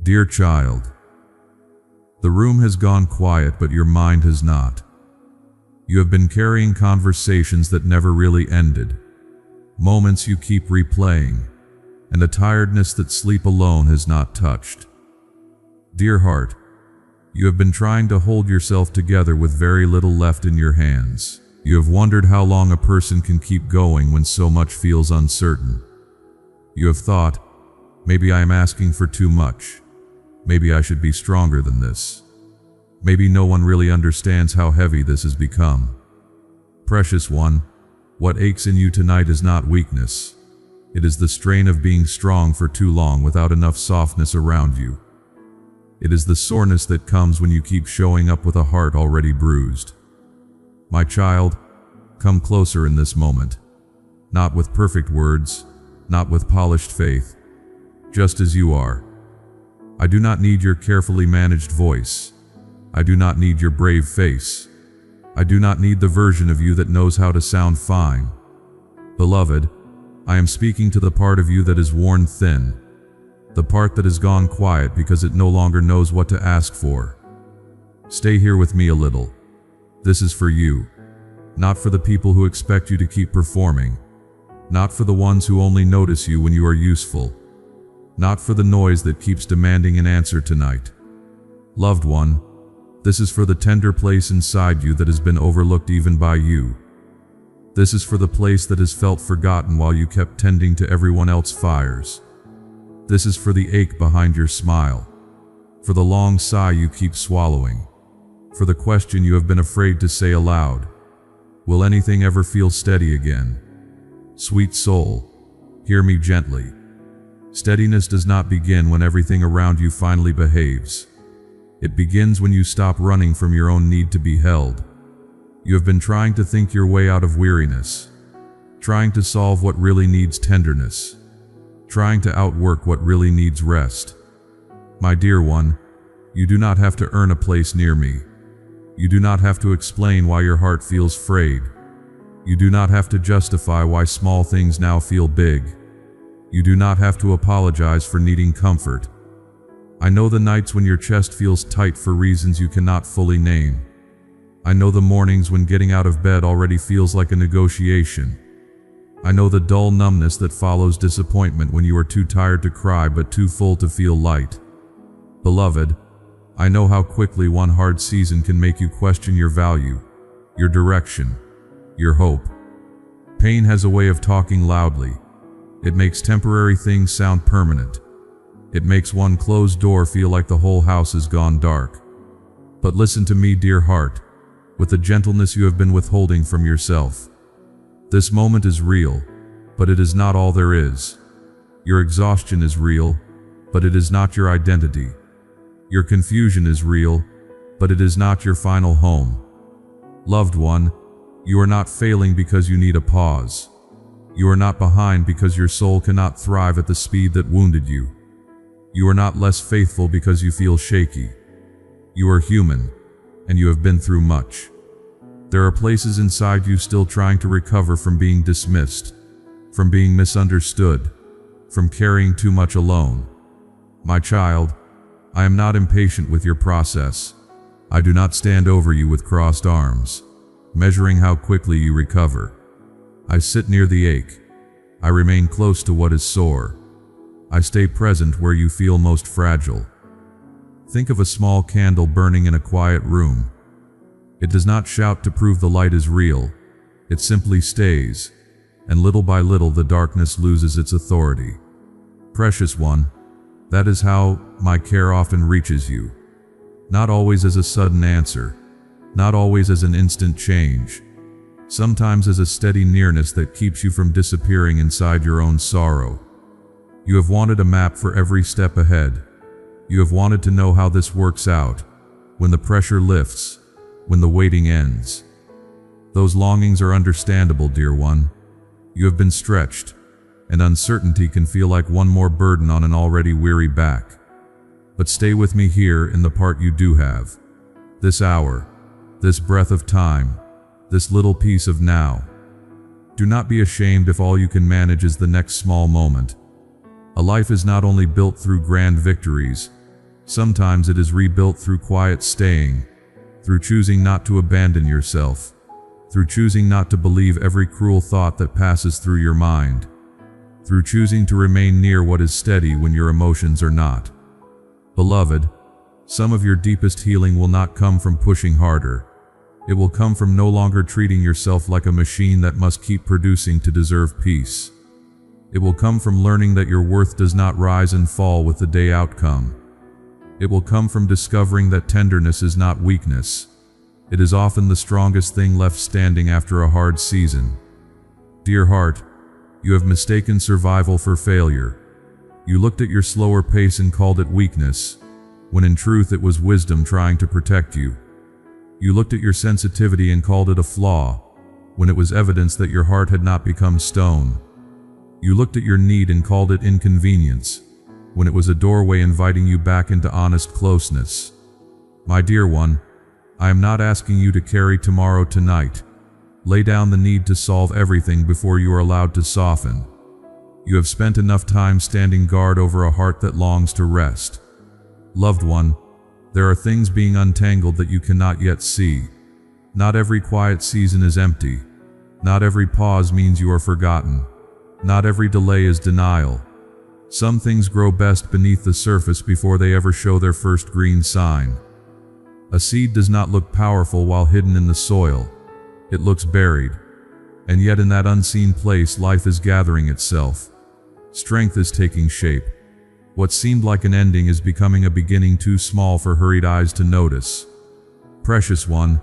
Dear child, the room has gone quiet, but your mind has not. You have been carrying conversations that never really ended, moments you keep replaying, and a tiredness that sleep alone has not touched. Dear heart, you have been trying to hold yourself together with very little left in your hands. You have wondered how long a person can keep going when so much feels uncertain. You have thought, maybe I am asking for too much. Maybe I should be stronger than this. Maybe no one really understands how heavy this has become. Precious one, what aches in you tonight is not weakness. It is the strain of being strong for too long without enough softness around you. It is the soreness that comes when you keep showing up with a heart already bruised. My child, come closer in this moment. Not with perfect words, not with polished faith, just as you are. I do not need your carefully managed voice. I do not need your brave face. I do not need the version of you that knows how to sound fine. Beloved, I am speaking to the part of you that is worn thin, the part that has gone quiet because it no longer knows what to ask for. Stay here with me a little. This is for you, not for the people who expect you to keep performing, not for the ones who only notice you when you are useful, not for the noise that keeps demanding an answer tonight. Loved one, this is for the tender place inside you that has been overlooked even by you. This is for the place that has felt forgotten while you kept tending to everyone else's fires. This is for the ache behind your smile, for the long sigh you keep swallowing, for the question you have been afraid to say aloud. Will anything ever feel steady again? Sweet soul, hear me gently. Steadiness does not begin when everything around you finally behaves. It begins when you stop running from your own need to be held. You have been trying to think your way out of weariness, trying to solve what really needs tenderness, trying to outwork what really needs rest. My dear one, you do not have to earn a place near me. You do not have to explain why your heart feels frayed. You do not have to justify why small things now feel big. You do not have to apologize for needing comfort. I know the nights when your chest feels tight for reasons you cannot fully name. I know the mornings when getting out of bed already feels like a negotiation. I know the dull numbness that follows disappointment when you are too tired to cry but too full to feel light. Beloved, I know how quickly one hard season can make you question your value, your direction, your hope. Pain has a way of talking loudly. It makes temporary things sound permanent. It makes one closed door feel like the whole house has gone dark. But listen to me, dear heart, with the gentleness you have been withholding from yourself. This moment is real, but it is not all there is. Your exhaustion is real, but it is not your identity. Your confusion is real, but it is not your final home. Loved one, you are not failing because you need a pause. You are not behind because your soul cannot thrive at the speed that wounded you. You are not less faithful because you feel shaky. You are human, and you have been through much. There are places inside you still trying to recover from being dismissed, from being misunderstood, from carrying too much alone. My child, I am not impatient with your process. I do not stand over you with crossed arms, measuring how quickly you recover. I sit near the ache. I remain close to what is sore. I stay present where you feel most fragile. Think of a small candle burning in a quiet room. It does not shout to prove the light is real. It simply stays, and little by little the darkness loses its authority. Precious one, that is how my care often reaches you. Not always as a sudden answer, not always as an instant change. Sometimes as a steady nearness that keeps you from disappearing inside your own sorrow. You have wanted a map for every step ahead. You have wanted to know how this works out, when the pressure lifts, when the waiting ends. Those longings are understandable, dear one. You have been stretched, and uncertainty can feel like one more burden on an already weary back. But stay with me here in the part you do have. This hour, this breath of time, this little piece of now. Do not be ashamed if all you can manage is the next small moment. A life is not only built through grand victories, Sometimes it is rebuilt through quiet staying, through choosing not to abandon yourself, through choosing not to believe every cruel thought that passes through your mind, through choosing to remain near what is steady when your emotions are not. Beloved, some of your deepest healing will not come from pushing harder. It will come from no longer treating yourself like a machine that must keep producing to deserve peace. It will come from learning that your worth does not rise and fall with the day outcome. It will come from discovering that tenderness is not weakness. It is often the strongest thing left standing after a hard season. Dear heart, you have mistaken survival for failure. You looked at your slower pace and called it weakness, when in truth it was wisdom trying to protect you. You looked at your sensitivity and called it a flaw, when it was evidence that your heart had not become stone. You looked at your need and called it inconvenience, when it was a doorway inviting you back into honest closeness. My dear one, I am not asking you to carry tomorrow tonight. Lay down the need to solve everything before you are allowed to soften. You have spent enough time standing guard over a heart that longs to rest. Loved one, there are things being untangled that you cannot yet see. Not every quiet season is empty. Not every pause means you are forgotten. Not every delay is denial. Some things grow best beneath the surface before they ever show their first green sign. A seed does not look powerful while hidden in the soil. It looks buried. And yet in that unseen place life is gathering itself. Strength is taking shape. What seemed like an ending is becoming a beginning too small for hurried eyes to notice. Precious one,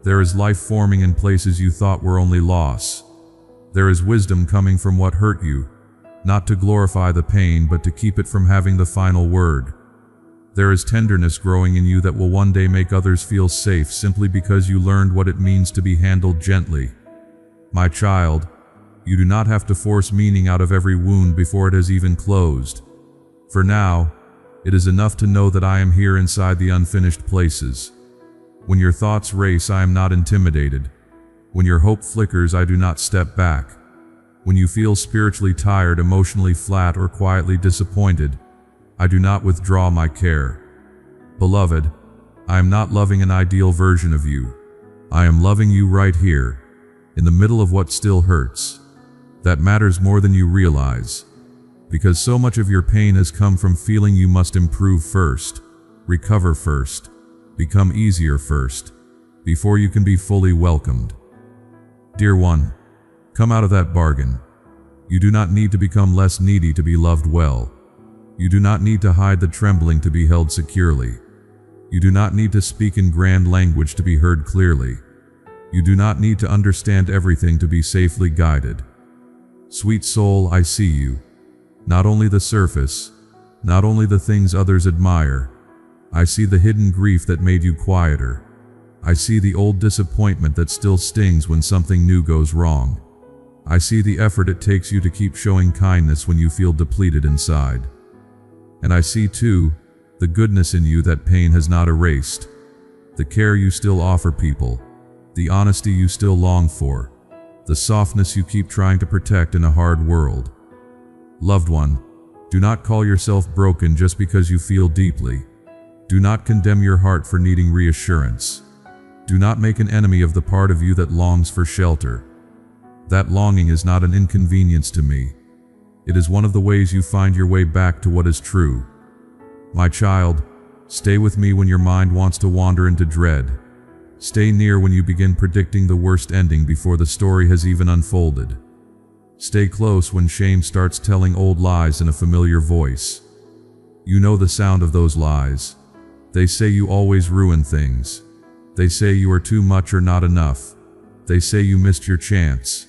there is life forming in places you thought were only loss. There is wisdom coming from what hurt you, not to glorify the pain but to keep it from having the final word. There is tenderness growing in you that will one day make others feel safe simply because you learned what it means to be handled gently. My child, you do not have to force meaning out of every wound before it has even closed. For now, it is enough to know that I am here inside the unfinished places. When your thoughts race, I am not intimidated. When your hope flickers, I do not step back. When you feel spiritually tired, emotionally flat, or quietly disappointed, I do not withdraw my care. Beloved, I am not loving an ideal version of you. I am loving you right here, in the middle of what still hurts. That matters more than you realize. Because so much of your pain has come from feeling you must improve first, recover first, become easier first, before you can be fully welcomed. Dear one, come out of that bargain. You do not need to become less needy to be loved well. You do not need to hide the trembling to be held securely. You do not need to speak in grand language to be heard clearly. You do not need to understand everything to be safely guided. Sweet soul, I see you. Not only the surface, not only the things others admire. I see the hidden grief that made you quieter. I see the old disappointment that still stings when something new goes wrong. I see the effort it takes you to keep showing kindness when you feel depleted inside. And I see, too, the goodness in you that pain has not erased. The care you still offer people. The honesty you still long for. The softness you keep trying to protect in a hard world. Loved one, do not call yourself broken just because you feel deeply. Do not condemn your heart for needing reassurance. Do not make an enemy of the part of you that longs for shelter. That longing is not an inconvenience to me. It is one of the ways you find your way back to what is true. My child, stay with me when your mind wants to wander into dread. Stay near when you begin predicting the worst ending before the story has even unfolded. Stay close when shame starts telling old lies in a familiar voice. You know the sound of those lies. They say you always ruin things. They say you are too much or not enough. They say you missed your chance.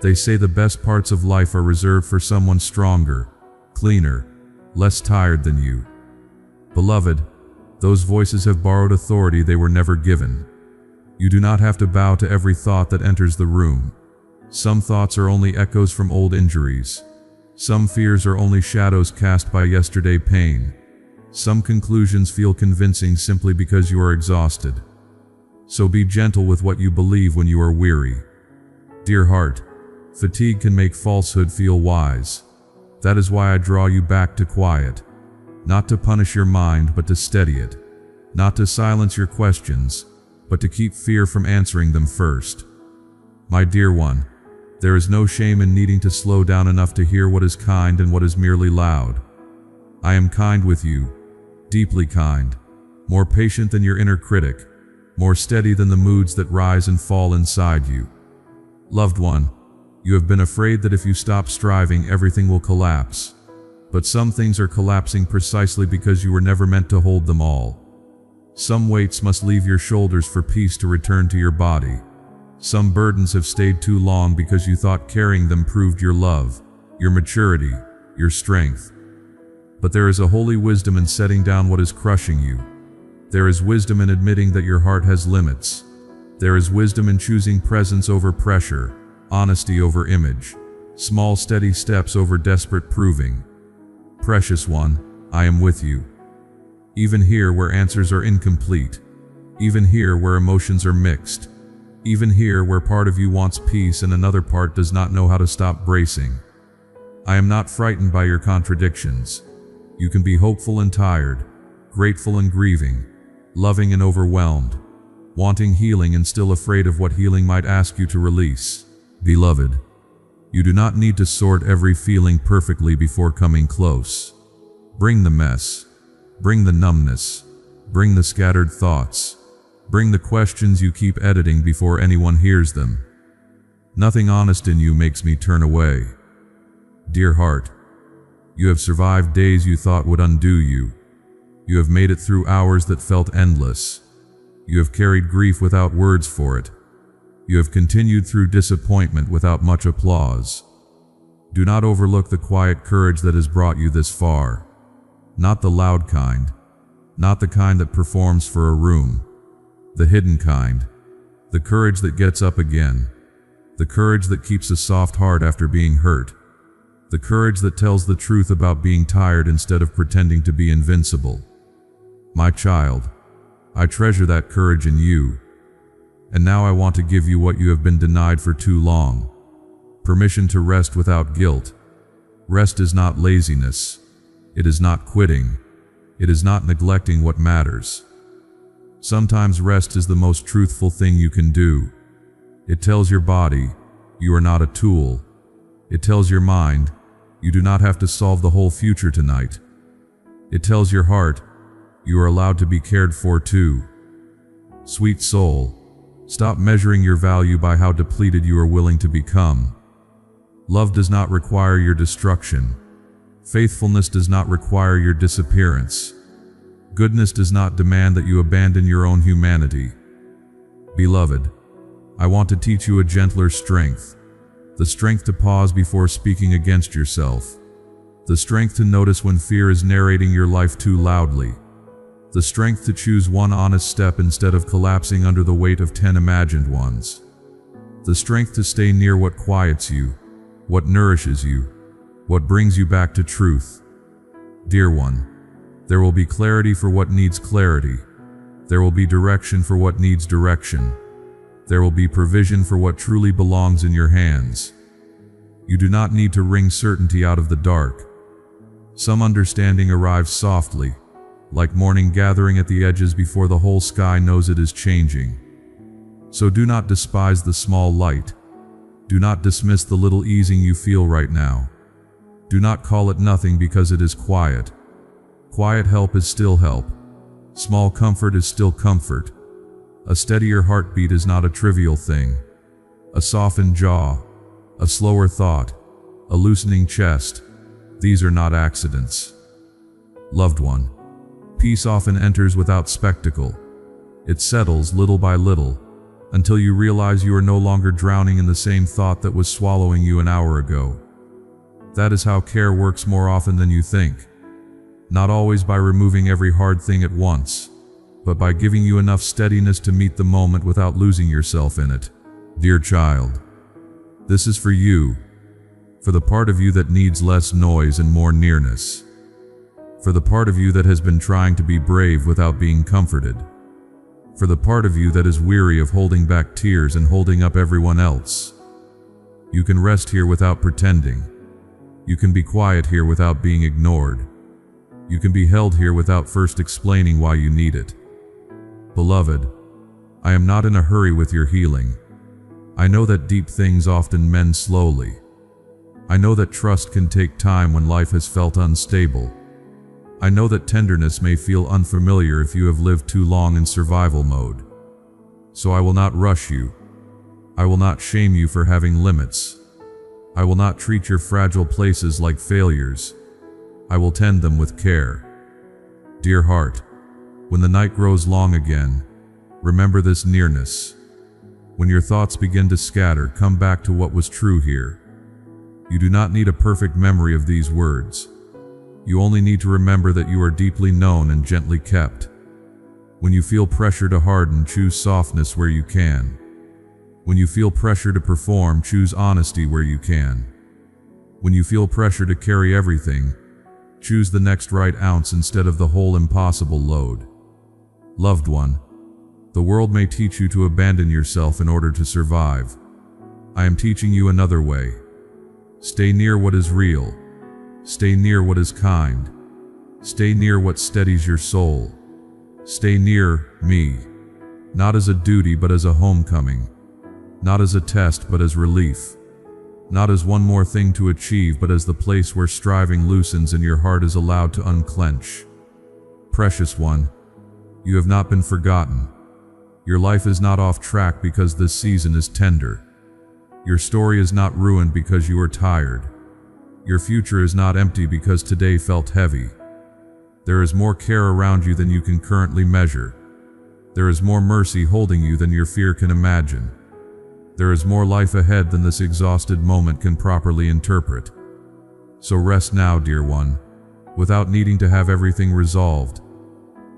They say the best parts of life are reserved for someone stronger, cleaner, less tired than you. Beloved, those voices have borrowed authority they were never given. You do not have to bow to every thought that enters the room. Some thoughts are only echoes from old injuries. Some fears are only shadows cast by yesterday pain. Some conclusions feel convincing simply because you are exhausted. So be gentle with what you believe when you are weary. Dear heart, fatigue can make falsehood feel wise. That is why I draw you back to quiet. not to punish your mind but to steady it, not to silence your questions, but to keep fear from answering them first. My dear one, there is no shame in needing to slow down enough to hear what is kind and what is merely loud. I am kind with you, deeply kind, more patient than your inner critic, more steady than the moods that rise and fall inside you. Loved one, you have been afraid that if you stop striving, everything will collapse. But some things are collapsing precisely because you were never meant to hold them all. Some weights must leave your shoulders for peace to return to your body. Some burdens have stayed too long because you thought carrying them proved your love, your maturity, your strength. But there is a holy wisdom in setting down what is crushing you. There is wisdom in admitting that your heart has limits. There is wisdom in choosing presence over pressure, honesty over image, small steady steps over desperate proving. Precious one, I am with you. Even here where answers are incomplete, even here where emotions are mixed, even here where part of you wants peace and another part does not know how to stop bracing. I am not frightened by your contradictions. You can be hopeful and tired, grateful and grieving, loving and overwhelmed, wanting healing and still afraid of what healing might ask you to release. Beloved, you do not need to sort every feeling perfectly before coming close. Bring the mess, bring the numbness, bring the scattered thoughts, bring the questions you keep editing before anyone hears them. Nothing honest in you makes me turn away. Dear heart, you have survived days you thought would undo you. You have made it through hours that felt endless. You have carried grief without words for it. You have continued through disappointment without much applause. Do not overlook the quiet courage that has brought you this far. Not the loud kind, not the kind that performs for a room. The hidden kind, the courage that gets up again, the courage that keeps a soft heart after being hurt, the courage that tells the truth about being tired instead of pretending to be invincible. My child, I treasure that courage in you, and now I want to give you what you have been denied for too long: permission to rest without guilt. Rest is not laziness, it is not quitting, it is not neglecting what matters. Sometimes rest is the most truthful thing you can do. It tells your body, you are not a tool. It tells your mind, you do not have to solve the whole future tonight. It tells your heart, you are allowed to be cared for too. Sweet soul, stop measuring your value by how depleted you are willing to become. Love does not require your destruction. Faithfulness does not require your disappearance. Goodness does not demand that you abandon your own humanity. Beloved, I want to teach you a gentler strength, the strength to pause before speaking against yourself, the strength to notice when fear is narrating your life too loudly, the strength to choose one honest step instead of collapsing under the weight of 10 imagined ones, the strength to stay near what quiets you, what nourishes you, what brings you back to truth. Dear one, there will be clarity for what needs clarity. There will be direction for what needs direction. There will be provision for what truly belongs in your hands. You do not need to wring certainty out of the dark. Some understanding arrives softly, like morning gathering at the edges before the whole sky knows it is changing. So do not despise the small light. Do not dismiss the little easing you feel right now. Do not call it nothing because it is quiet. Quiet help is still help. Small comfort is still comfort. A steadier heartbeat is not a trivial thing. A softened jaw, a slower thought, a loosening chest, these are not accidents. Loved one, peace often enters without spectacle. It settles little by little, until you realize you are no longer drowning in the same thought that was swallowing you an hour ago. That is how care works more often than you think. Not always by removing every hard thing at once, but by giving you enough steadiness to meet the moment without losing yourself in it. Dear child, this is for you, for the part of you that needs less noise and more nearness, for the part of you that has been trying to be brave without being comforted, for the part of you that is weary of holding back tears and holding up everyone else. You can rest here without pretending. You can be quiet here without being ignored. You can be held here without first explaining why you need it. Beloved, I am not in a hurry with your healing. I know that deep things often mend slowly. I know that trust can take time when life has felt unstable. I know that tenderness may feel unfamiliar if you have lived too long in survival mode. So I will not rush you. I will not shame you for having limits. I will not treat your fragile places like failures. I will tend them with care. Dear heart, when the night grows long again, remember this nearness. When your thoughts begin to scatter, come back to what was true here. You do not need a perfect memory of these words. You only need to remember that you are deeply known and gently kept. When you feel pressure to harden, choose softness where you can. When you feel pressure to perform, choose honesty where you can. When you feel pressure to carry everything, choose the next right ounce instead of the whole impossible load. Loved one, the world may teach you to abandon yourself in order to survive. I am teaching you another way. Stay near what is real. Stay near what is kind. Stay near what steadies your soul. Stay near me, not as a duty but as a homecoming, not as a test but as relief, not as one more thing to achieve but as the place where striving loosens and your heart is allowed to unclench. Precious one, you have not been forgotten. Your life is not off track because this season is tender. Your story is not ruined because you are tired. Your future is not empty because today felt heavy. There is more care around you than you can currently measure. There is more mercy holding you than your fear can imagine. There is more life ahead than this exhausted moment can properly interpret. So rest now, dear one, without needing to have everything resolved.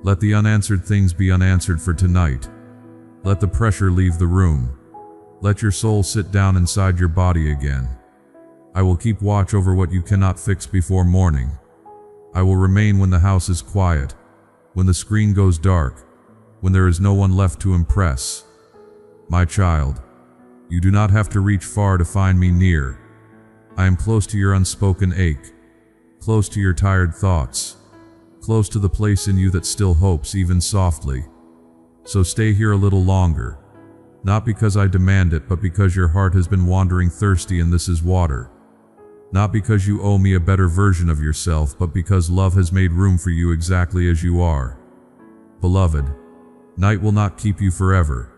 Let the unanswered things be unanswered for tonight. Let the pressure leave the room. Let your soul sit down inside your body again. I will keep watch over what you cannot fix before morning. I will remain when the house is quiet, when the screen goes dark, when there is no one left to impress. My child, you do not have to reach far to find me near. I am close to your unspoken ache, close to your tired thoughts, close to the place in you that still hopes, even softly. So stay here a little longer, not because I demand it, but because your heart has been wandering thirsty and this is water. Not because you owe me a better version of yourself, but because love has made room for you exactly as you are. Beloved, night will not keep you forever.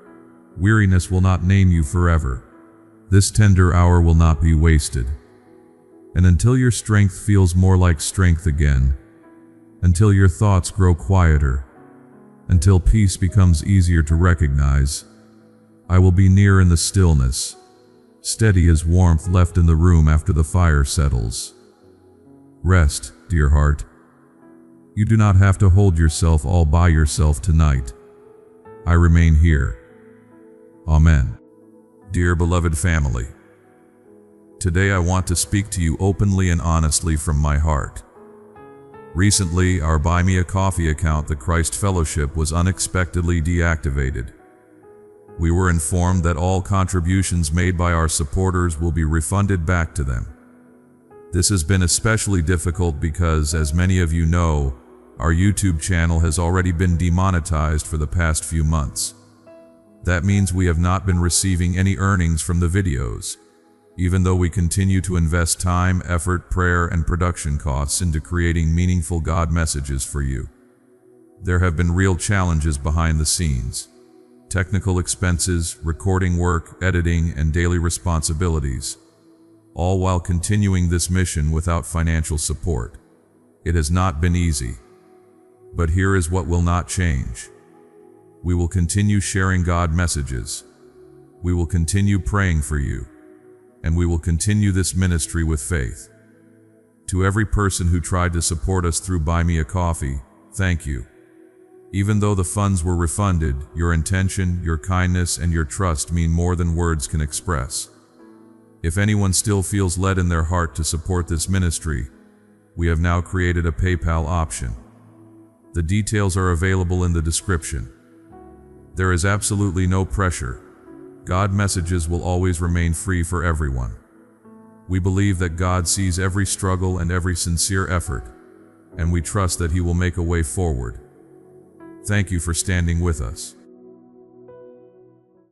Weariness will not name you forever. This tender hour will not be wasted. And until your strength feels more like strength again, until your thoughts grow quieter, until peace becomes easier to recognize, I will be near in the stillness, steady as warmth left in the room after the fire settles. Rest, dear heart. You do not have to hold yourself all by yourself tonight. I remain here. Amen. Dear beloved family, today I want to speak to you openly and honestly from my heart. Recently, our Buy Me a Coffee account, the Christ Fellowship, was unexpectedly deactivated. We were informed that all contributions made by our supporters will be refunded back to them. This has been especially difficult because, as many of you know, our YouTube channel has already been demonetized for the past few months. That means we have not been receiving any earnings from the videos, even though we continue to invest time, effort, prayer, and production costs into creating meaningful God messages for you. There have been real challenges behind the scenes. Technical expenses, recording work, editing, and daily responsibilities, all while continuing this mission without financial support. It has not been easy. But here is what will not change. We will continue sharing God messages. We will continue praying for you. And we will continue this ministry with faith. To every person who tried to support us through Buy Me a Coffee, thank you. Even though the funds were refunded, your intention, your kindness, and your trust mean more than words can express. If anyone still feels led in their heart to support this ministry, we have now created a PayPal option. The details are available in the description. There is absolutely no pressure. God messages will always remain free for everyone. We believe that God sees every struggle and every sincere effort. and we trust that He will make a way forward. Thank you for standing with us.